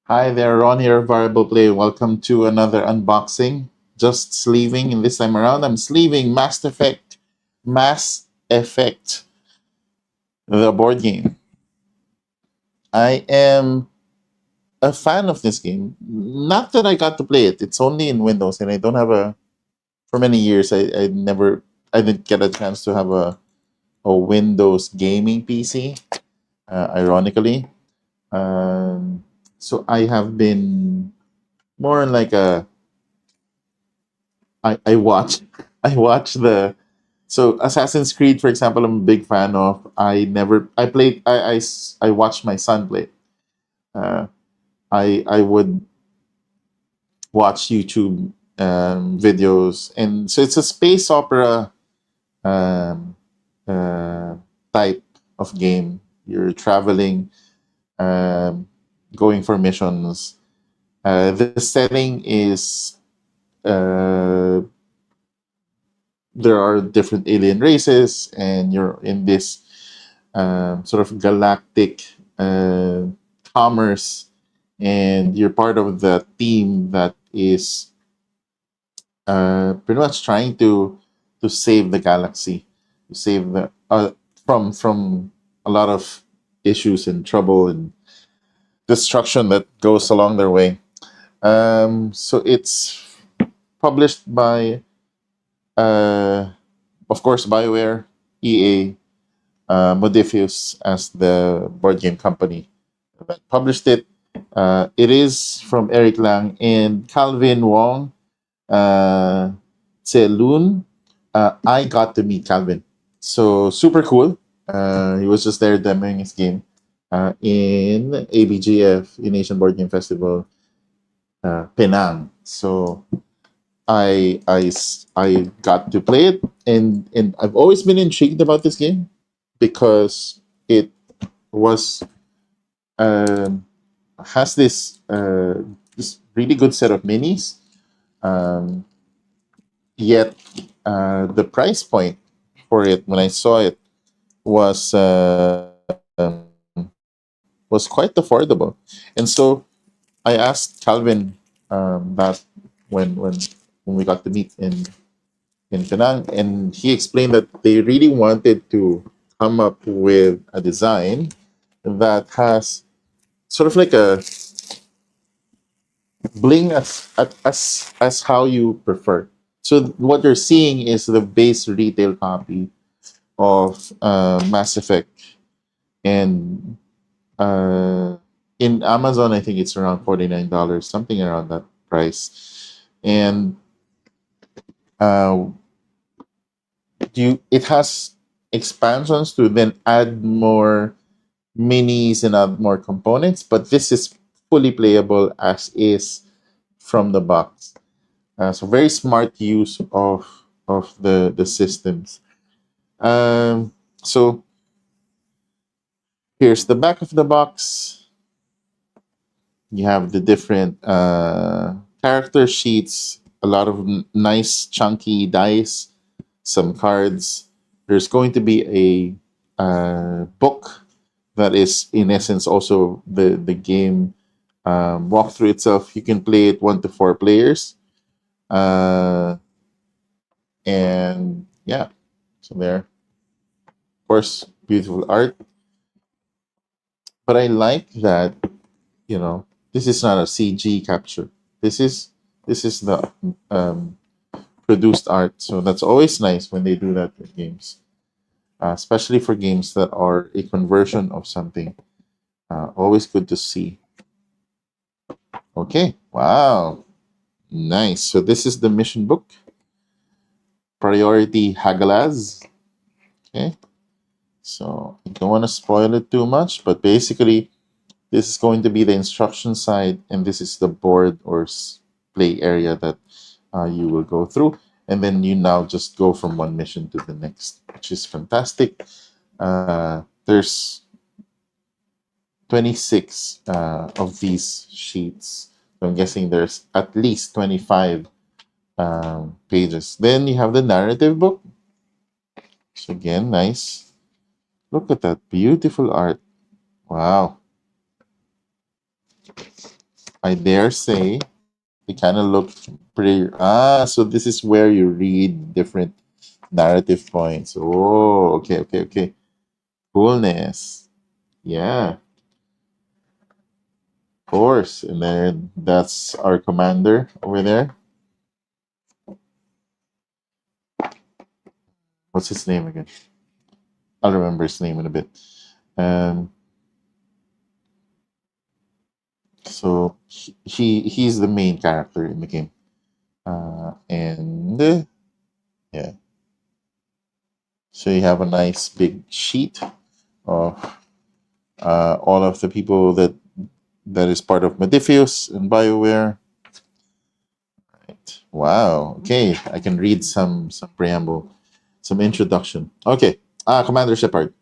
Hi there, Ron here, Variable Play. Welcome to another unboxing. Just sleeving, and this time around, I'm sleeving Mass Effect, the board game. I am a fan of this game. Not that I got to play it; it's only in Windows, and I don't have a. For many years, I didn't get a chance to have a Windows gaming PC. Ironically, um, so I have been more like a I watch I watch the so Assassin's Creed, for example, I'm a big fan of. I played I watched my son play. Uh, I would watch YouTube videos, and so it's a space opera um, uh, type of game. You're traveling, um, going for missions. The setting is uh, there are different alien races, and you're in this sort of galactic uh, commerce, and you're part of the team that is pretty much trying to save the galaxy, to save the from a lot of issues and trouble and destruction that goes along their way. So it's published by, uh, of course, BioWare, EA, Modifius as the board game company that published it. It is from Eric Lang and Calvin Wong uh, Tse-Loon. I got to meet Calvin. So super cool. He was just there demoing his game in ABGF, in Asian Board Game Festival, Penang. So I got to play it, and I've always been intrigued about this game because it was um, has this really good set of minis. Um, Yet the price point for it when I saw it was um, was quite affordable, and so I asked Calvin that when when when we got to meet in Penang, and he explained that they really wanted to come up with a design that has sort of like a bling as how you prefer. So what you're seeing is the base retail copy of Mass Effect, and in Amazon, I think it's around $49, something around that price. And uh, it has expansions to then add more minis and add more components, but this is fully playable as is from the box. So very smart use of the systems. So here's the back of the box. You have the different character sheets, a lot of nice chunky dice, some cards. There's going to be a book that is, in essence, also the game walkthrough itself. You can play it 1 to 4 players, uh, and yeah. So there, of course, beautiful art. But I like that, this is not a CG capture. This is the um, produced art. So that's always nice when they do that with games, especially for games that are a conversion of something. Always good to see. Okay, wow, nice. So this is the mission book, Priority Hagalaz. Okay, so I don't want to spoil it too much, but basically, this is going to be the instruction side, and this is the board or play area that you will go through. And then you now just go from one mission to the next, which is fantastic. There's 26 of these sheets. So I'm guessing there's at least 25 pages. Then you have the narrative book. So again, nice. Look at that beautiful art. Wow. I dare say they kind of look pretty. So this is where you read different narrative points. Oh, okay, okay, okay. Coolness. Yeah, of course. And then that's our commander over there. What's his name again? I'll remember his name in a bit. Um, so he's the main character in the game. And yeah, so you have a nice big sheet of all of the people that is part of Modifius and BioWare. Right. Wow. Okay, I can read some preamble, some introduction. Okay. Commander Shepard.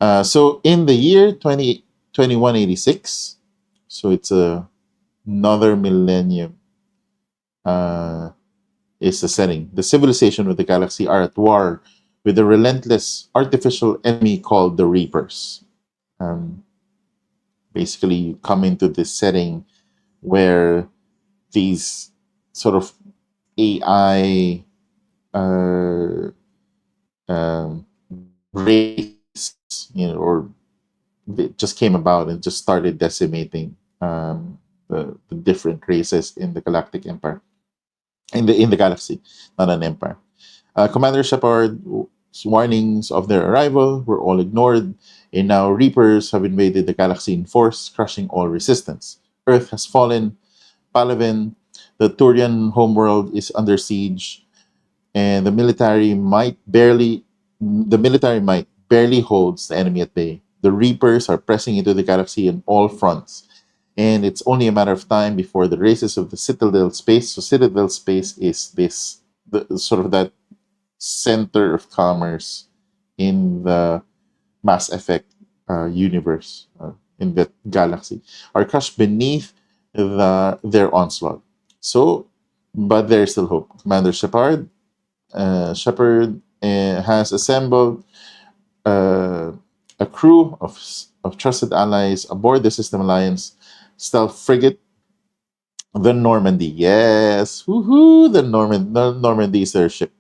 So in the year 2186, so it's another millennium, uh, is the setting. The civilization of the galaxy are at war with a relentless artificial enemy called the Reapers. Um, Basically, you come into this setting where these sort of AI uh, um, race, or it just came about and just started decimating the different races in the galactic empire, in the galaxy, not an empire. Commander Shepard's warnings of their arrival were all ignored, and now Reapers have invaded the galaxy in force, crushing all resistance. Earth has fallen. Palaven, the Turian homeworld, is under siege, and the military might barely holds the enemy at bay. The Reapers are pressing into the galaxy on all fronts, and it's only a matter of time before the races of the Citadel space. So Citadel space is the sort of that center of commerce in the Mass Effect universe, in that galaxy, are crushed beneath their onslaught. So, but there's still hope. Commander Shepard has assembled uh, a crew of trusted allies aboard the System Alliance stealth frigate, the Normandy. Yes, woohoo! The Normandy is their ship.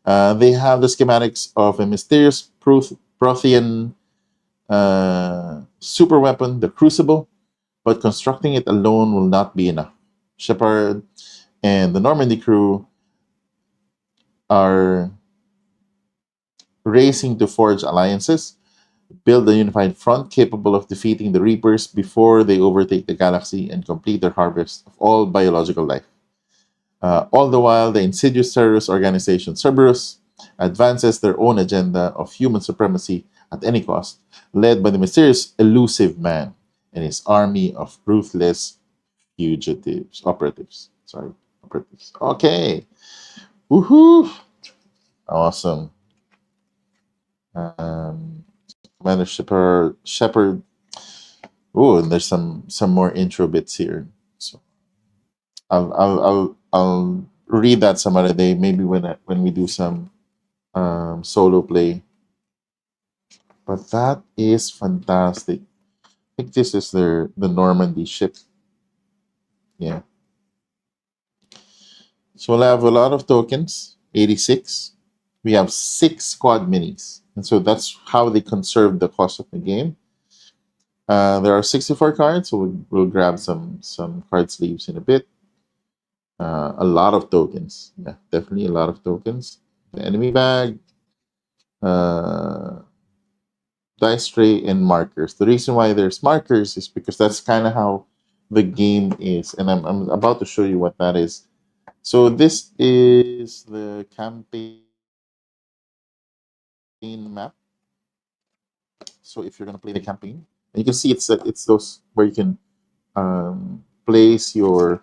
They have the schematics of a mysterious Prothean super weapon, the Crucible, but constructing it alone will not be enough. Shepard and the Normandy crew are racing to forge alliances, build a unified front capable of defeating the Reapers before they overtake the galaxy and complete their harvest of all biological life. All the while, the insidious terrorist organization Cerberus advances their own agenda of human supremacy at any cost, led by the mysterious elusive man and his army of ruthless operatives. Sorry, operatives. Okay, woohoo! Awesome. Um, Commander Shepard. Oh, and there's some more intro bits here. So I'll read that some other day. Maybe when we do some solo play. But that is fantastic. I think this is the Normandy ship. Yeah. So we'll have a lot of tokens. 86. We have 6 squad minis, and so that's how they conserve the cost of the game. There are 64 cards, so we'll grab some card sleeves in a bit. A lot of tokens. Yeah, definitely a lot of tokens. The enemy bag, uh, dice tray, and markers. The reason why there's markers is because that's kind of how the game is, and I'm about to show you what that is. So this is the campaign map. So if you're gonna play the campaign, and you can see it's those where you can place your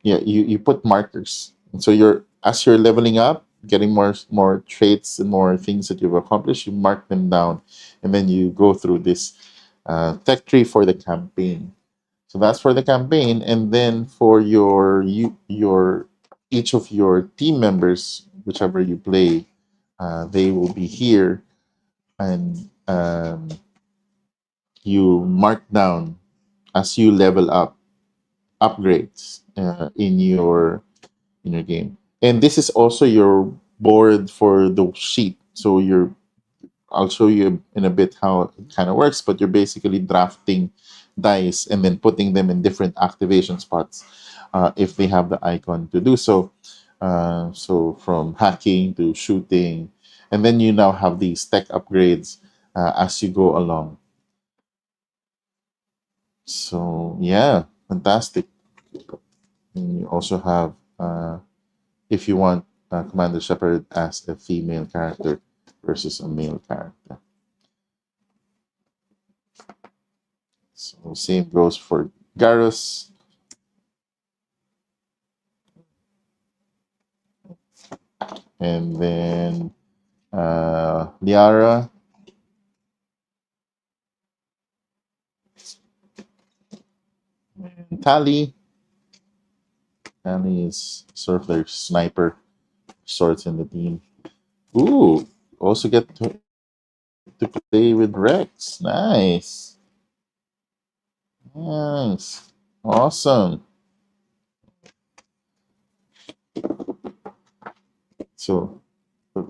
you put markers, and so as you're leveling up, getting more traits and more things that you've accomplished, you mark them down, and then you go through this tech tree for the campaign. So that's for the campaign, and then for your each of your team members, whichever you play, they will be here, and you mark down as you level up, upgrades in your game. And this is also your board for the sheet. So I'll show you in a bit how it kind of works, but you're basically drafting dice and then putting them in different activation spots if they have the icon to do so. So from hacking to shooting, and then you now have these tech upgrades as you go along. So yeah, fantastic. And you also have, if you want, Commander Shepard as a female character versus a male character. So same goes for Garrus. And then Liara, and Tali. Tali is sort of their sniper sorts in the team. Ooh, also get to play with Rex. Nice. Nice. Awesome. So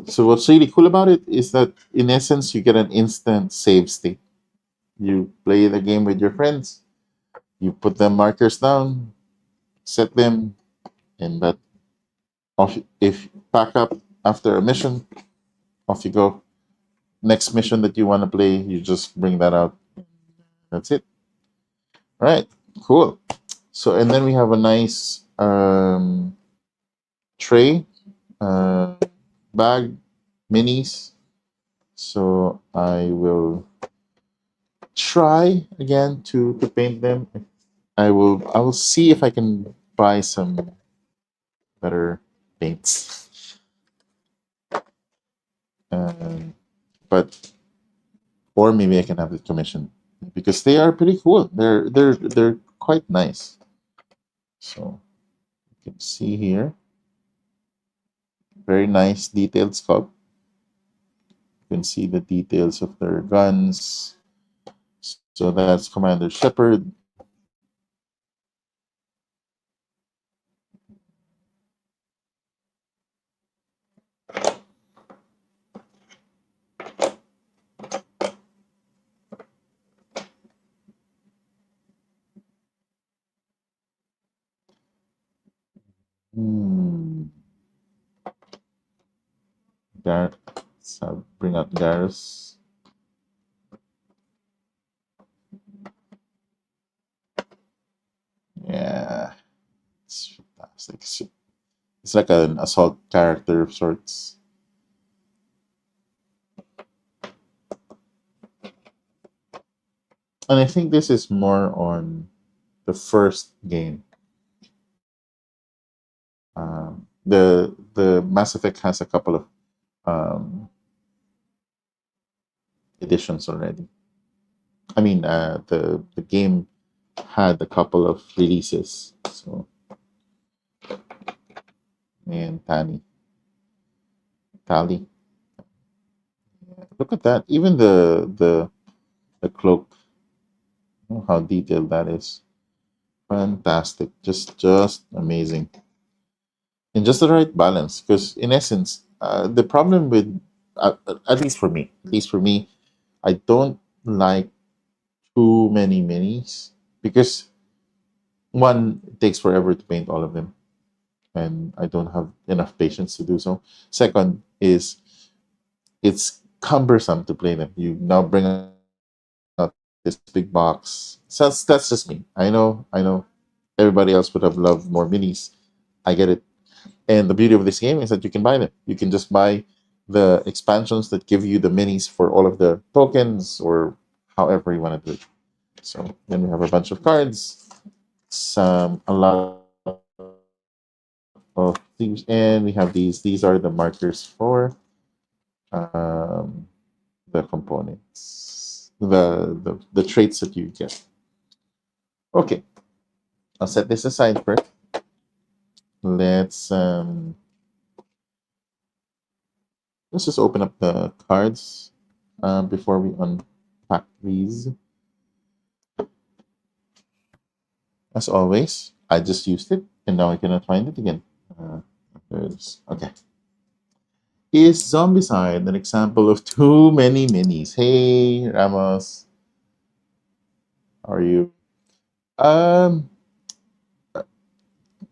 so what's really cool about it is that in essence you get an instant save state. You play the game with your friends, you put the markers down, set them, and that off if pack up after a mission, off you go. Next mission that you want to play, you just bring that out. That's it. All right, cool. So and then we have a nice tray, uh, bag, minis. So I will try again to paint them. I will see if I can buy some better paints. Um, but or maybe I can have it commissioned because they are pretty cool. They're quite nice. So you can see here, very nice detailed sculpt. You can see the details of their guns. So that's Commander Shepard. Hmm. So bring out Garrus. Yeah, it's fantastic. It's like an assault character of sorts. And I think this is more on the first game. The Mass Effect has a couple of editions already. I mean, the game had a couple of releases. So, and Tali, look at that. Even the cloak, how detailed that is. Fantastic, just amazing, and just the right balance. Because in essence, the problem with at least for me, I don't like too many minis because one, it takes forever to paint all of them, and I don't have enough patience to do so. Second is it's cumbersome to play them. You now bring out this big box. So that's just me. I know. Everybody else would have loved more minis. I get it. And the beauty of this game is that you can buy them. You can just buy the expansions that give you the minis for all of the tokens or however you want to do it. So then we have a bunch of cards, a lot of things, and we have these. These are the markers for um, the components, the traits that you get. Okay, I'll set this aside first. Let's just open up the cards before we unpack these. As always, I just used it and now I cannot find it again. Uh, there it is. Okay. Is Zombicide an example of too many minis? Hey, Ramos, how are you? Um,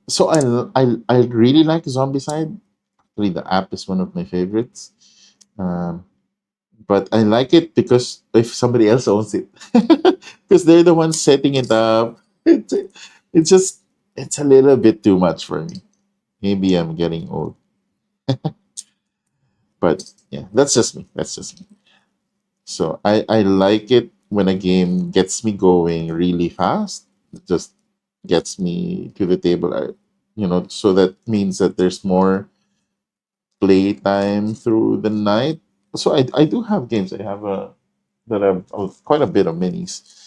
so I really like Zombicide. Actually, the app is one of my favorites. Um, but I like it because if somebody else owns it, because they're the ones setting it up. It, it's just it's a little bit too much for me. Maybe I'm getting old, but yeah, that's just me. That's just me. So I like it when a game gets me going really fast. It just gets me to the table. So that means that there's more playtime through the night. So I do have games. I have a that have quite a bit of minis.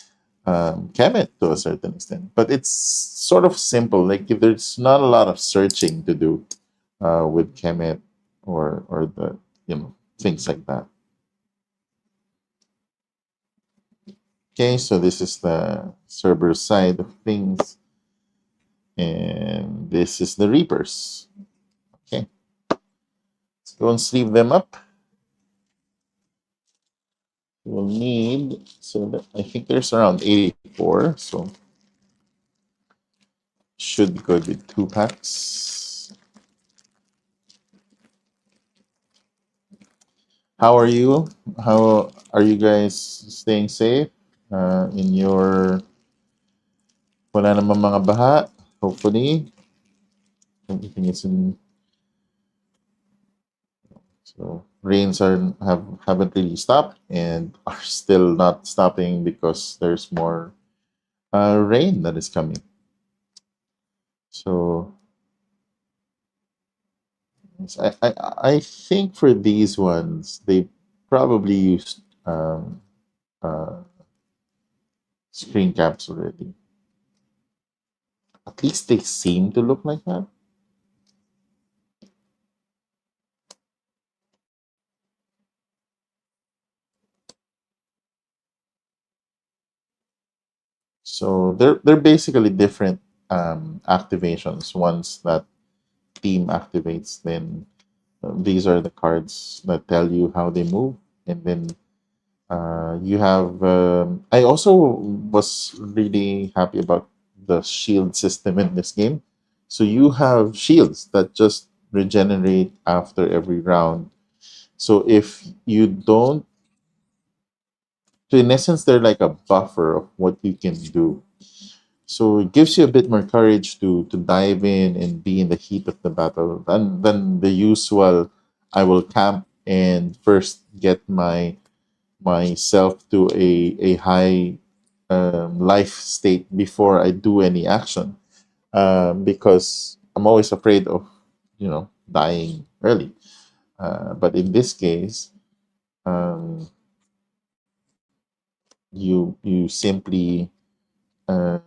Kemet to a certain extent, but it's sort of simple. Like if there's not a lot of searching to do with Kemet or the things like that. Okay, so this is the server side of things, and this is the Reapers. Okay, let's go and sleeve them up. We'll need I think there's around 84, so should be good with 2 packs. How are you? How are you guys staying safe in your wala namang mga baha? Hopefully, everything is in. So rains haven't really stopped and are still not stopping because there's more rain that is coming. So yes, I think for these ones they probably used uh, screen caps already. At least they seem to look like that. So they're basically different activations. Once that team activates, then these are the cards that tell you how they move, and then you have. I also was really happy about the shield system in this game. So you have shields that just regenerate after every round. So if you don't, so in essence, they're like a buffer of what you can do. So it gives you a bit more courage to dive in and be in the heat of the battle than the usual. I will camp and first get myself to a high life state before I do any action, because I'm always afraid of dying early. But in this case, um, you simply uh,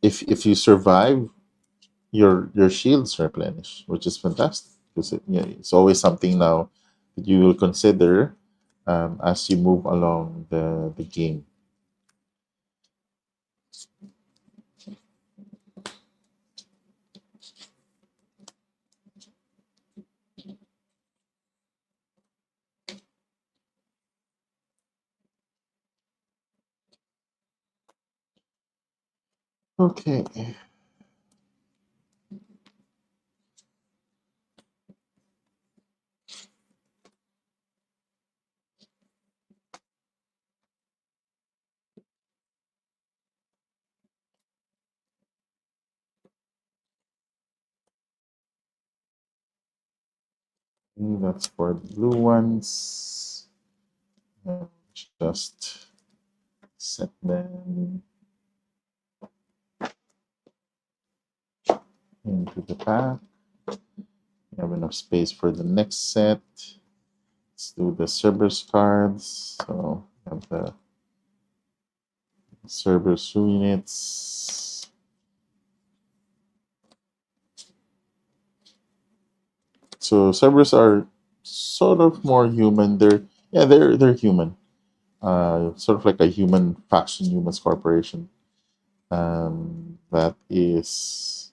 if you survive, your shields replenish, which is fantastic because it's always something now that you will consider as you move along the game. Okay, that's for the blue ones. Just set them into the pack. We have enough space for the next set. Let's do the Cerberus cards. So we have the Cerberus units. So Cerberus are sort of more human. They're human. Sort of like a human faction, humans corporation. that is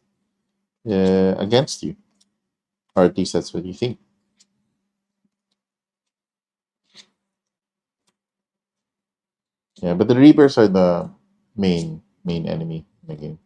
against you, or at least that's what you think. Yeah, but the Reapers are the main enemy in the game.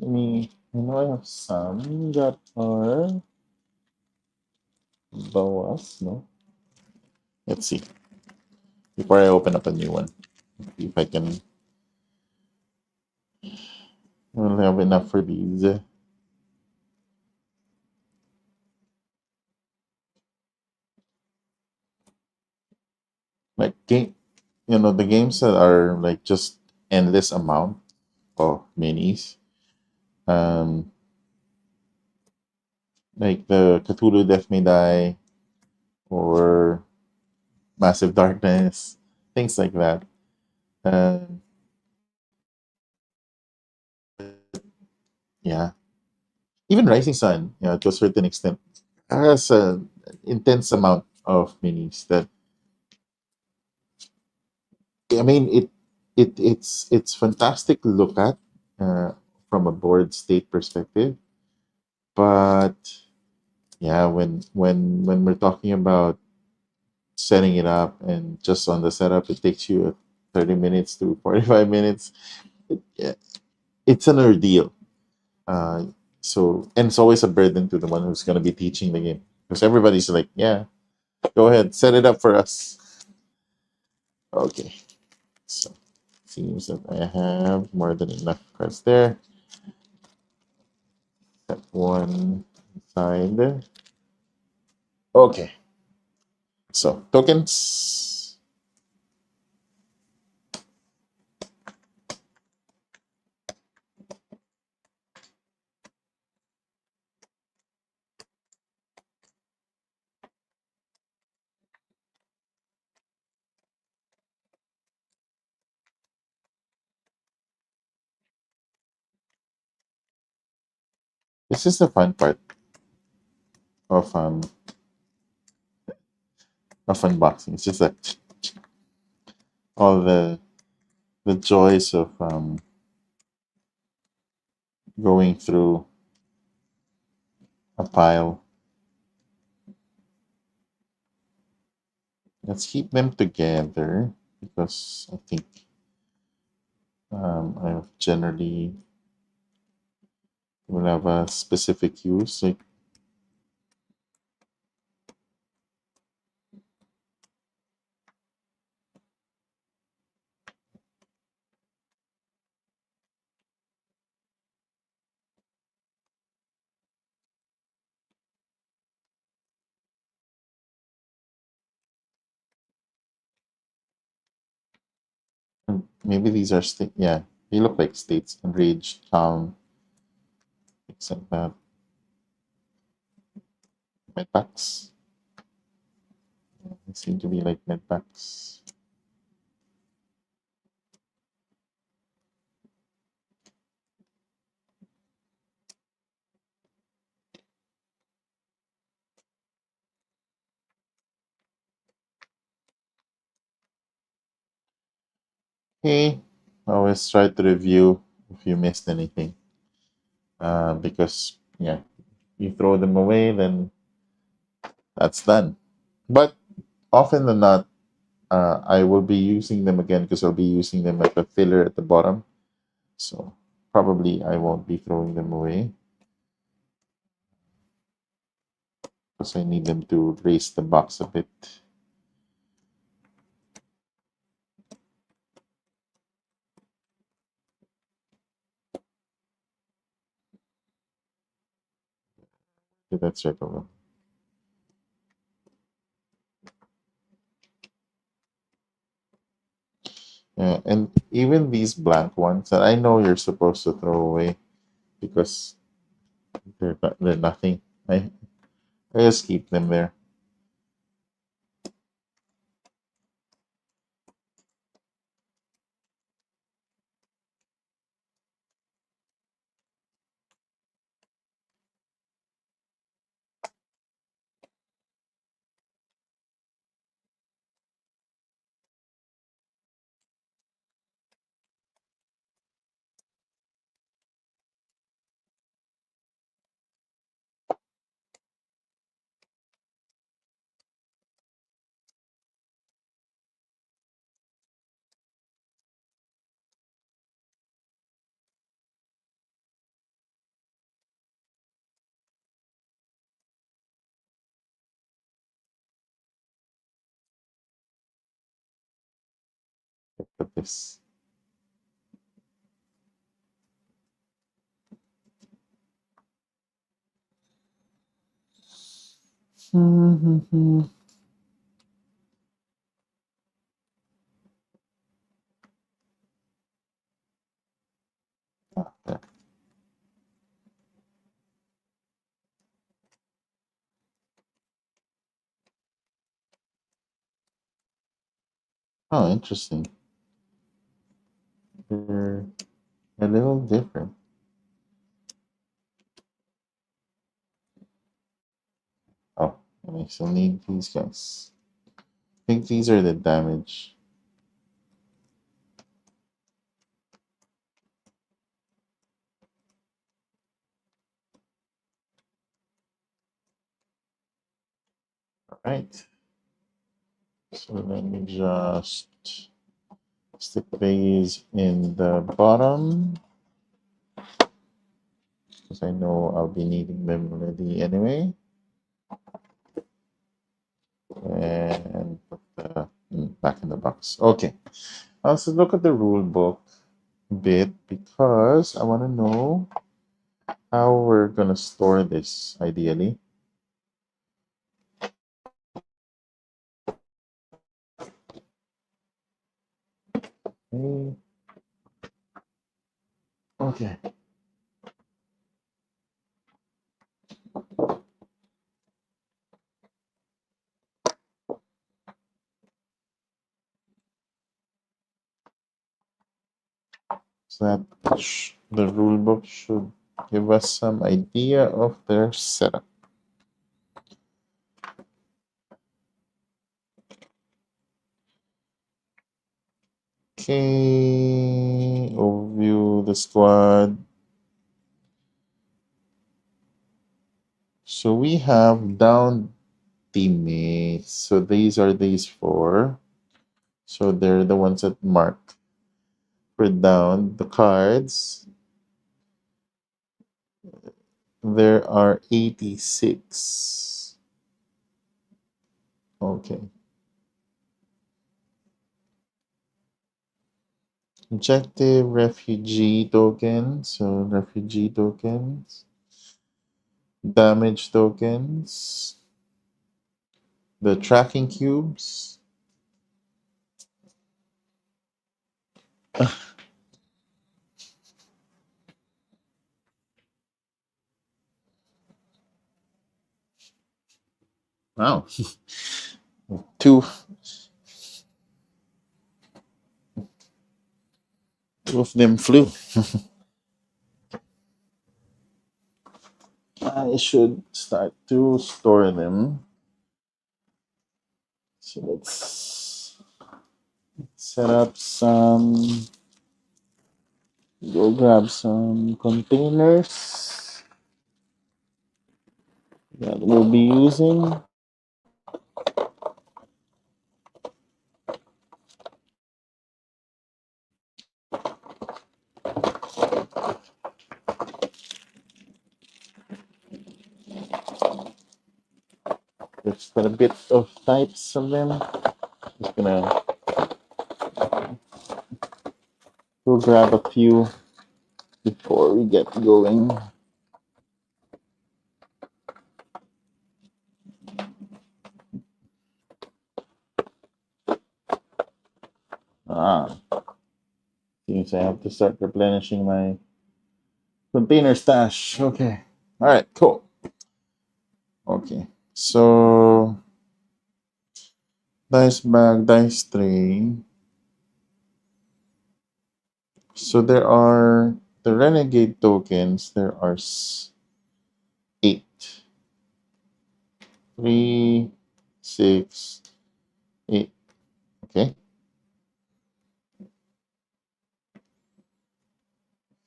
I know I have some that are boas, no? Let's see. Before I open up a new one, see if I can will have enough for these. Like game, the games that are like just endless amount of minis. Um, like the Cthulhu Death May Die or Massive Darkness, things like that. Um, yeah, even Rising Sun, to a certain extent, has an intense amount of minis that it's fantastic to look at uh, from a board state perspective, but yeah, when we're talking about setting it up and just on the setup, it takes you 30 minutes to 45 minutes. Yeah, it's an ordeal. Uh, and it's always a burden to the one who's going to be teaching the game because everybody's like, yeah, go ahead, set it up for us. Okay, so seems that I have more than enough cards there. Set one side. Okay, so tokens. This is the fun part of unboxing. It's just that all the joys of going through a pile. Let's keep them together because I think I generally will have a specific use. Like, maybe these are state. Yeah, they look like states: enraged, calm, things like that. Medpacks. They seem to be like medpacks. Okay, always try to review if you missed anything. Because yeah, you throw them away, then that's done. But often than not, I will be using them again because I'll be using them as a filler at the bottom. So probably I won't be throwing them away because I need them to raise the box a bit. Okay, that's right over. Yeah, and even these blank ones that I know you're supposed to throw away because They're nothing. I just keep them there. Look at this. Yeah. Oh, interesting. They're a little different. Oh, and I still need these guys. I think these are the damage. All right. So let me just stick these in the bottom because I know I'll be needing them already anyway. And put the back in the box. Okay. Also look at the rule book a bit because I want to know how we're gonna store this ideally. Okay. Okay. So that the rule book should give us some idea of their setup. Okay, overview the squad. So we have down teammates. So these four. So they're the ones that mark for down. The cards. There are 86. Okay. Objective refugee token. So refugee tokens. Damage tokens. The tracking cubes. Wow. Two of them flew. I should start to store them. So let's set up some, go grab some containers that we'll be using. There's got a bit of types of them. Just gonna go grab a few before we get going. Ah, seems I have to start replenishing my container stash. Okay. All right, cool. Okay, so dice bag, dice tray. So there are the renegade tokens. There are eight. 3, 6, 8. Okay.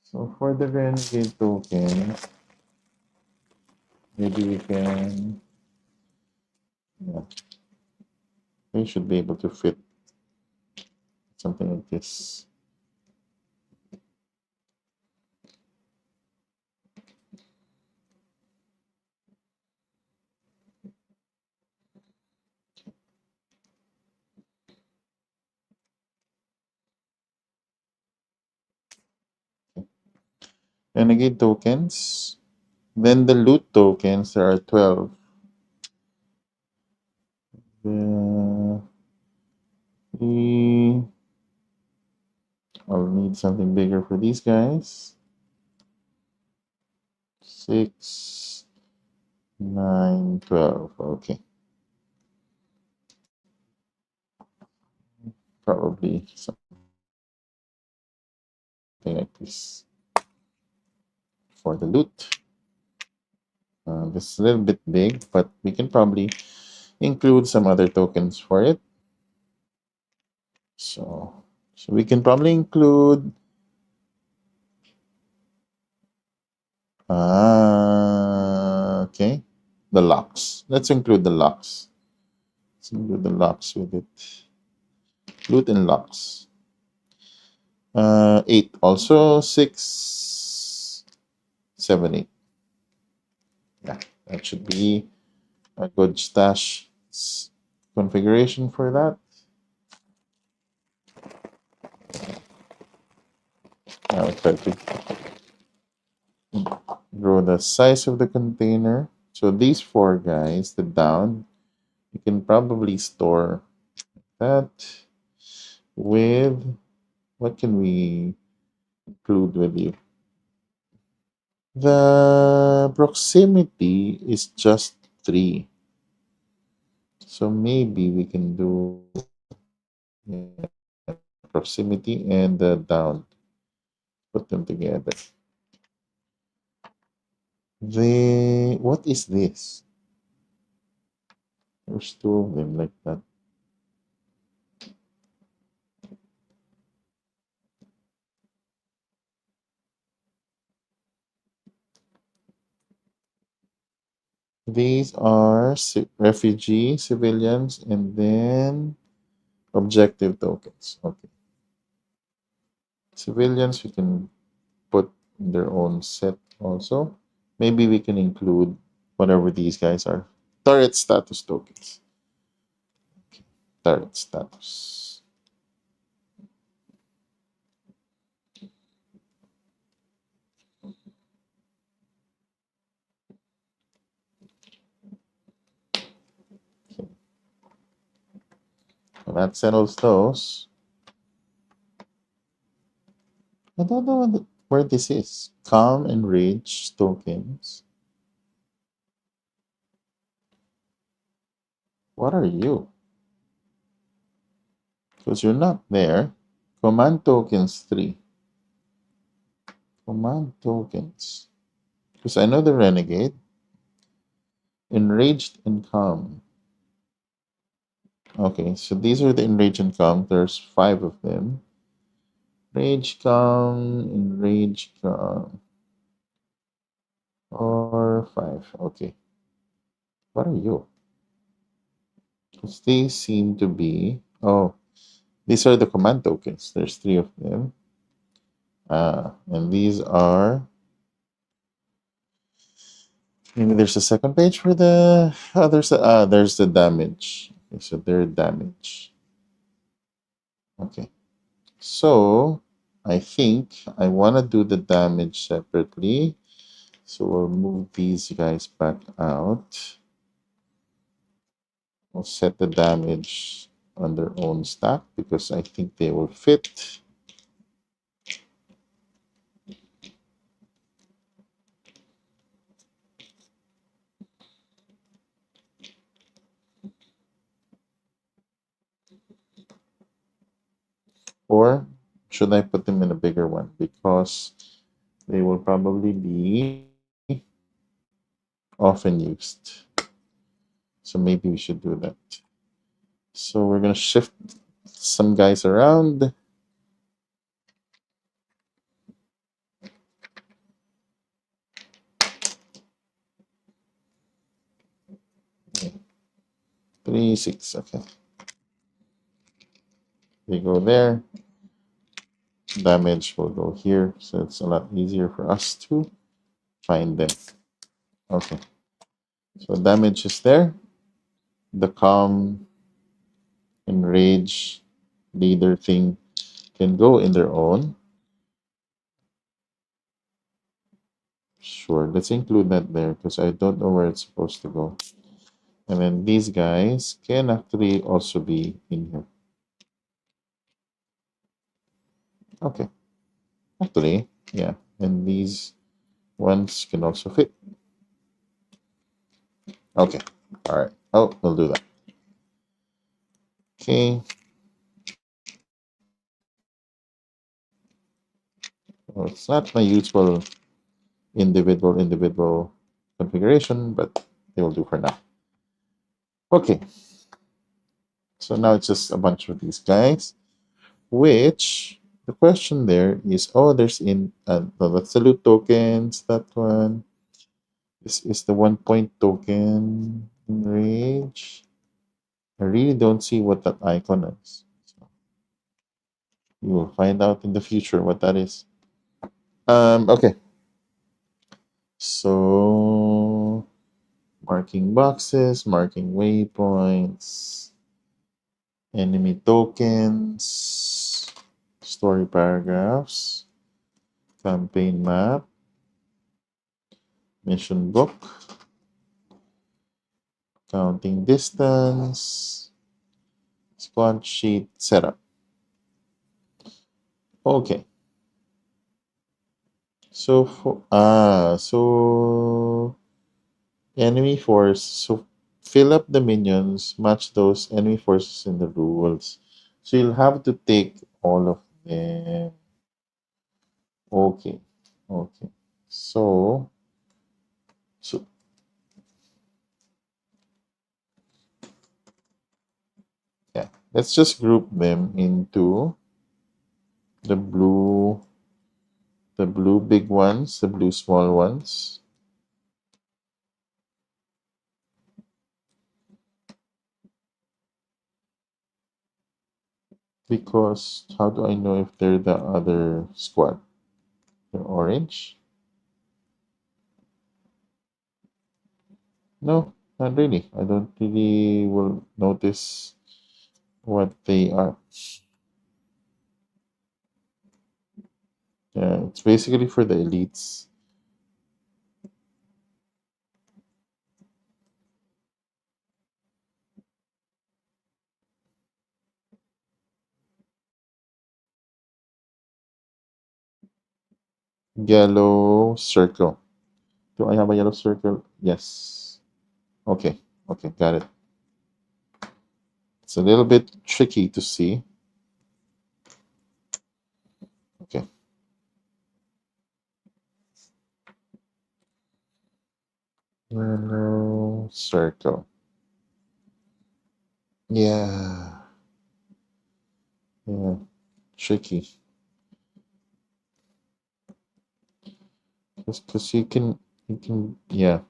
So for the renegade token, maybe we can, yeah, we should be able to fit something like this. Renegade tokens. Then the loot tokens, there are 12. The, the, I'll need something bigger for these guys. 6, 9, 12. Okay. Probably something like this for the loot. This is a little bit big, but we can probably include some other tokens for it. So we can probably include okay, the locks. Let's include the locks. Let's include the locks with it. Loot and locks. 8 also. 6, 7, 8. Yeah, that should be a good stash configuration for that. I'll try to grow the size of the container. So these four guys, the down, you can probably store that with, what can we include with you? The proximity is just 3. So maybe we can do, yeah, proximity and the down. Put them together. What is this? There's two of them like that. These are refugee, civilians, and then objective tokens. Okay. Civilians, we can put their own set also. Maybe we can include whatever these guys are. Turret status tokens. Okay. Turret status. Okay. Well, that settles those. I don't know where this is. Calm and Rage tokens. What are you? Because you're not there. Command tokens 3. Command tokens. Because I know the Renegade. Enraged and Calm. Okay, so these are the Enraged and Calm. There's 5 of them. Rage Calm, Enraged Calm. Or 5. Okay. What are you? Because these seem to be... Oh, these are the command tokens. There's 3 of them. And these are... Maybe there's a second page for the others. There's the damage. Okay, so they're damage. Okay. So I think I want to do the damage separately. So we'll move these guys back out. We'll set the damage on their own stack because I think they will fit. Or should I put them in a bigger one? Because they will probably be often used. So maybe we should do that. So we're going to shift some guys around. Three, six. Okay. They go there. Damage will go here. So it's a lot easier for us to find them. Okay. So damage is there. The calm, enrage, leader thing can go in their own. Sure, let's include that there because I don't know where it's supposed to go. And then these guys can actually also be in here. Okay. Actually, yeah. And these ones can also fit. Okay. All right. Oh, we'll do that. Okay. Well, it's not my usual individual configuration, but they will do for now. Okay. So now it's just a bunch of these guys, which the question there is, oh, there's no, that's the loot tokens, that one. This is the 1 point token enrage. I really don't see what that icon is. So you will find out in the future what that is. Okay. So marking boxes, marking waypoints, enemy tokens, story paragraphs, campaign map, mission book, counting distance, squad sheet setup. Okay. So enemy force. So fill up the minions, match those enemy forces in the rules. So you'll have to take all of them. Okay. Okay. So yeah. Let's just group them into the blue big ones, the blue small ones. Because how do I know if they're the other squad? They're orange? No, not really. I don't really will notice what they are. Yeah, it's basically for the elites. Yellow circle. Do I have a yellow circle? Yes. Okay. Okay, got it. It's a little bit tricky to see. Okay. Yellow circle. Yeah. Yeah. Tricky. Because yeah,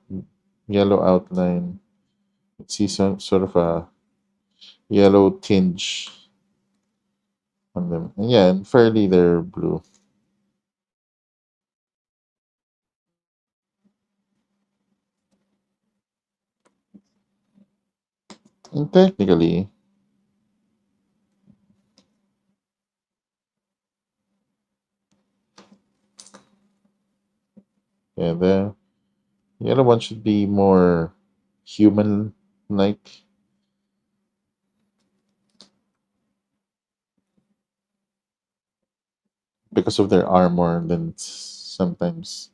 yellow outline. See some sort of a yellow tinge on them. And yeah, and fairly they're blue. And technically, yeah, the yellow one should be more human-like because of their armor. Then it's sometimes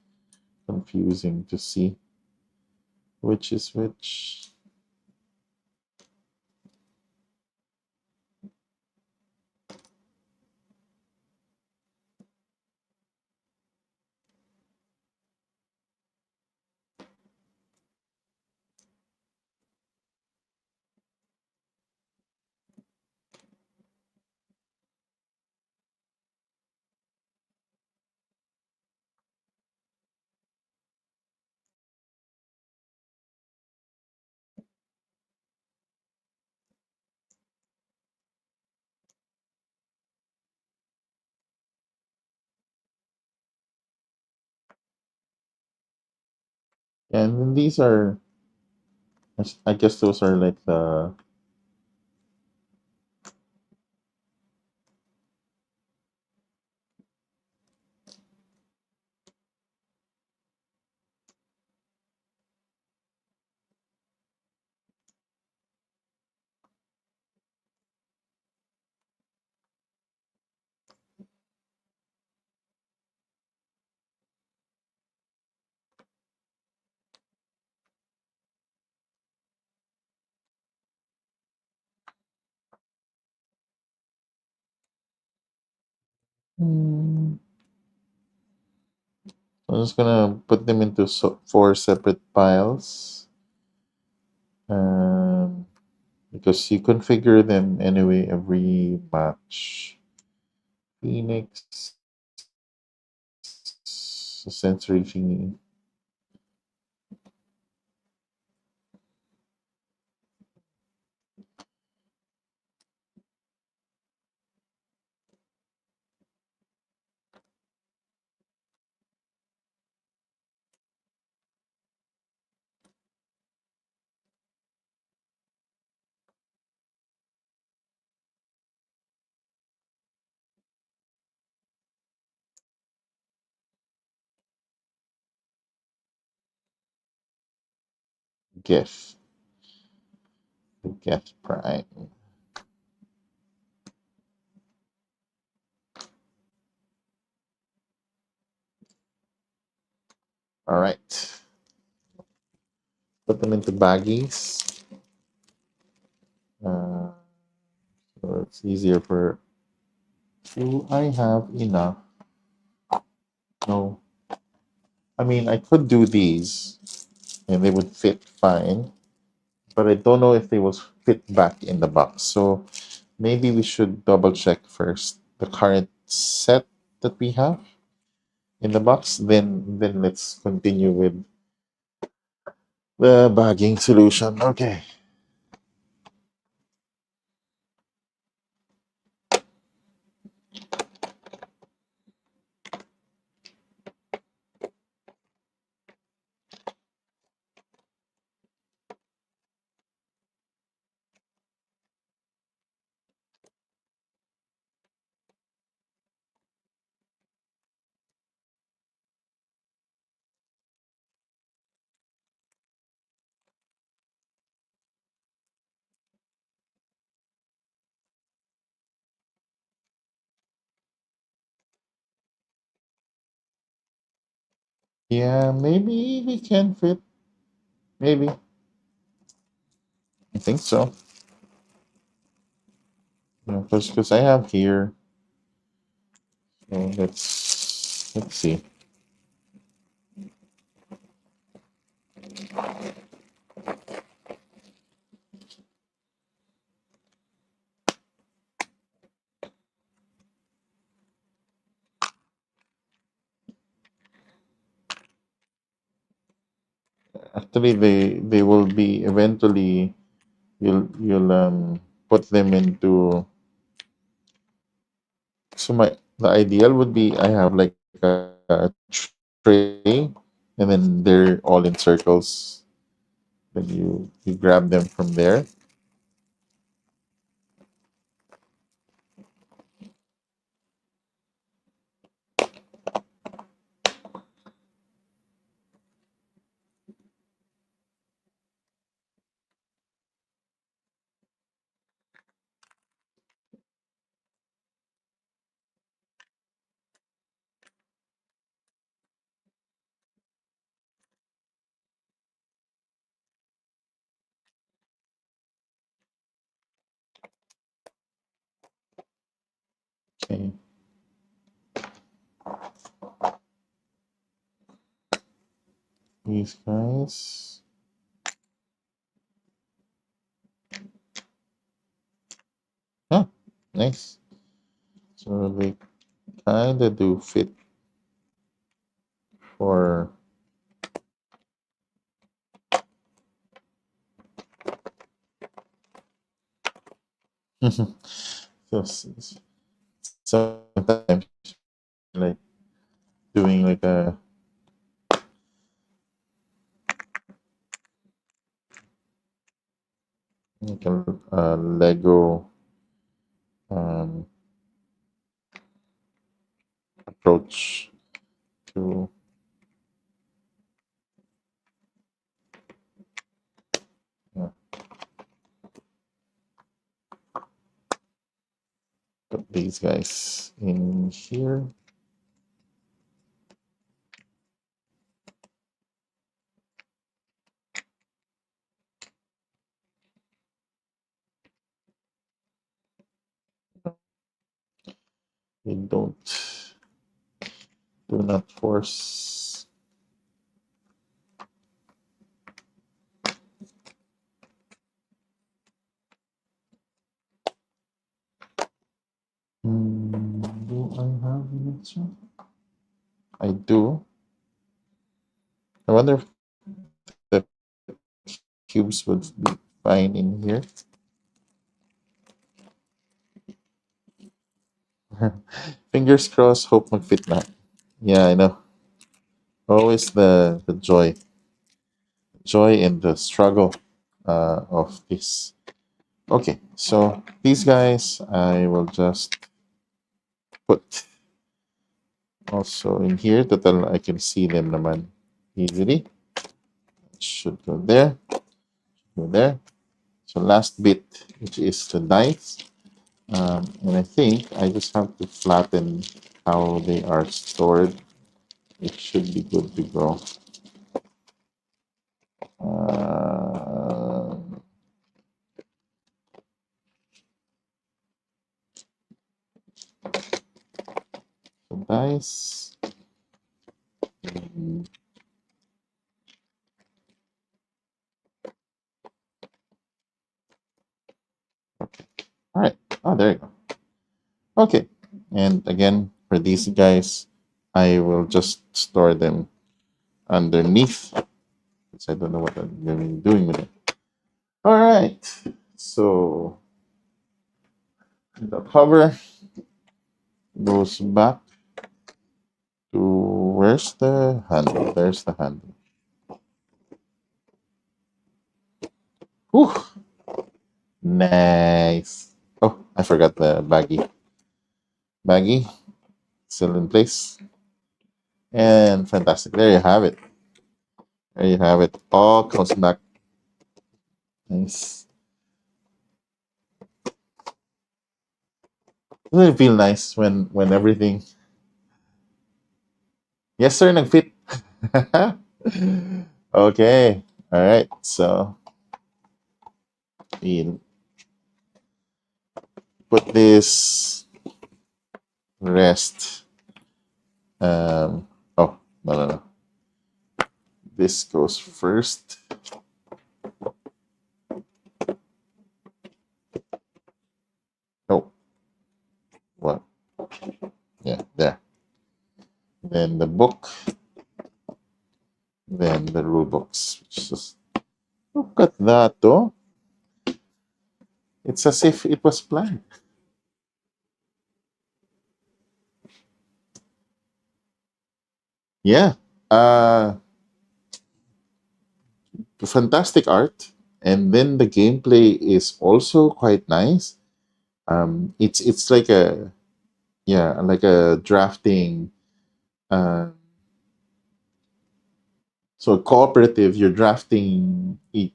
confusing to see which is which. And then these are, I guess those are like the, hmm, I'm just gonna put them into four separate piles. Um, because you configure them anyway every match. Phoenix, sensory thingy. GIF, the GIF Prime. All right, put them into baggies. Uh, so it's easier for. Do I have enough? No. I mean, I could do these, and they would fit fine, but I don't know if they will fit back in the box. So maybe we should double check first the current set that we have in the box. Then let's continue with the bagging solution. Okay. Yeah, maybe we can fit. Maybe. I think so. Because I have here. So let's see. Actually, they will be eventually. You'll put them into. So the ideal would be I have like a tray, and then they're all in circles. Then you grab them from there. Okay. These guys. Huh. Nice. So they kind of do fit for. So sometimes like doing like a like a Lego um, approach to uh, put these guys in here. We do not force. Do I have an extra? I do. I wonder if the cubes would be fine in here. Fingers crossed, hope mag-fit na. Yeah, I know. Always the joy and the struggle of this. Okay, so these guys I will just put also in here total I can see them naman easily. It should go there, go there. So last bit, which is the dice. And I think I just have to flatten how they are stored. It should be good to go. Uh, so dice. Okay. All right. Oh, there you go. Okay. And again, for these guys, I will just store them underneath because I don't know what I'm going to be doing with it. All right. So the cover goes back to where's the handle? There's the handle. Whew. Nice. Oh, I forgot the baggie. Baggie still in place. And fantastic. There you have it. There you have it. All comes back. Nice. Doesn't it feel nice when everything. Yes, sir, nag-fit. Okay. All right. So we'll put this rest. Oh, no. This goes first. Oh, what? Yeah, there. Then the book. Then the rule books. Which is, look at that, though. It's as if it was planned. Yeah. Fantastic art. And then the gameplay is also quite nice. It's like a like a drafting. Uh, so cooperative. You're drafting it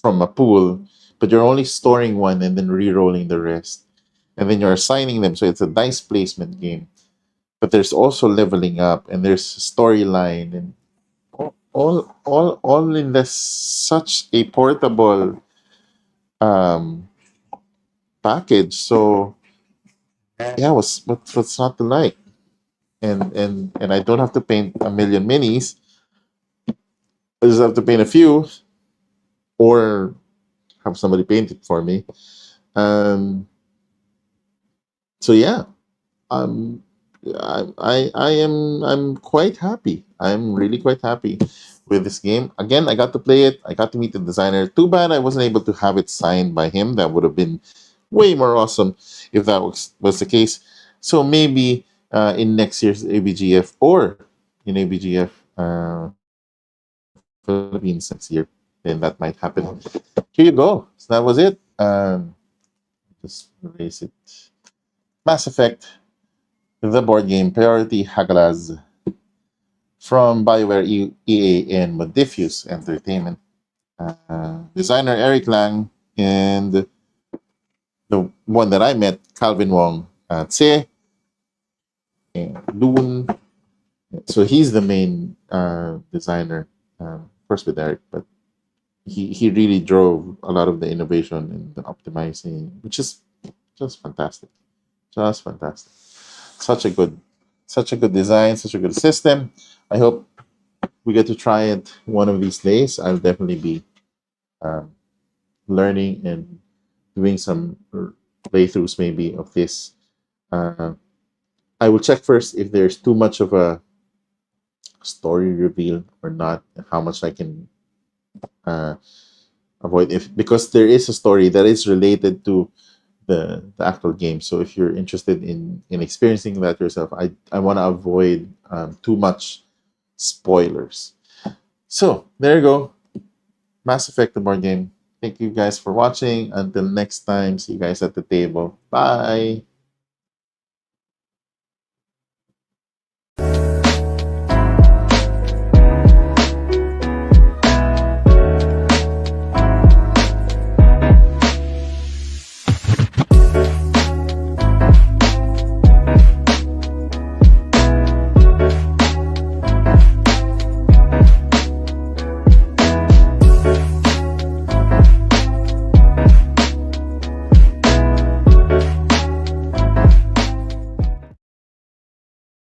from a pool, but you're only storing one and then re-rolling the rest, and then you're assigning them. So it's a dice placement game. But there's also leveling up, and there's storyline, and all in this such a portable um, package. So yeah, what's not to like? And I don't have to paint a million minis. I just have to paint a few, or have somebody paint it for me. Um, so yeah, um, I'm quite happy. I'm really quite happy with this game. Again, I got to play it. I got to meet the designer. Too bad I wasn't able to have it signed by him. That would have been way more awesome if that was the case. So maybe in next year's ABGF or in ABGF Philippines next year, then that might happen. Here you go. So that was it. Just erase it. Mass Effect, the board game Priority Hagalas from BioWare EA and Modifuse Entertainment. Designer Eric Lang and the one that I met, Calvin Wong Tse and Loon. So he's the main designer, of course with Eric, but he really drove a lot of the innovation and the optimizing, which is just fantastic. Just fantastic. Such a good, such a good design, such a good system. I hope we get to try it one of these days. I'll definitely be um, learning and doing some playthroughs maybe of this. Uh, I will check first if there's too much of a story reveal or not, and how much I can uh, avoid if because there is a story that is related to the actual game. So if you're interested in experiencing that yourself, I want to avoid too much spoilers. So there you go, Mass Effect the board game. Thank you guys for watching. Until next time, see you guys at the table. Bye.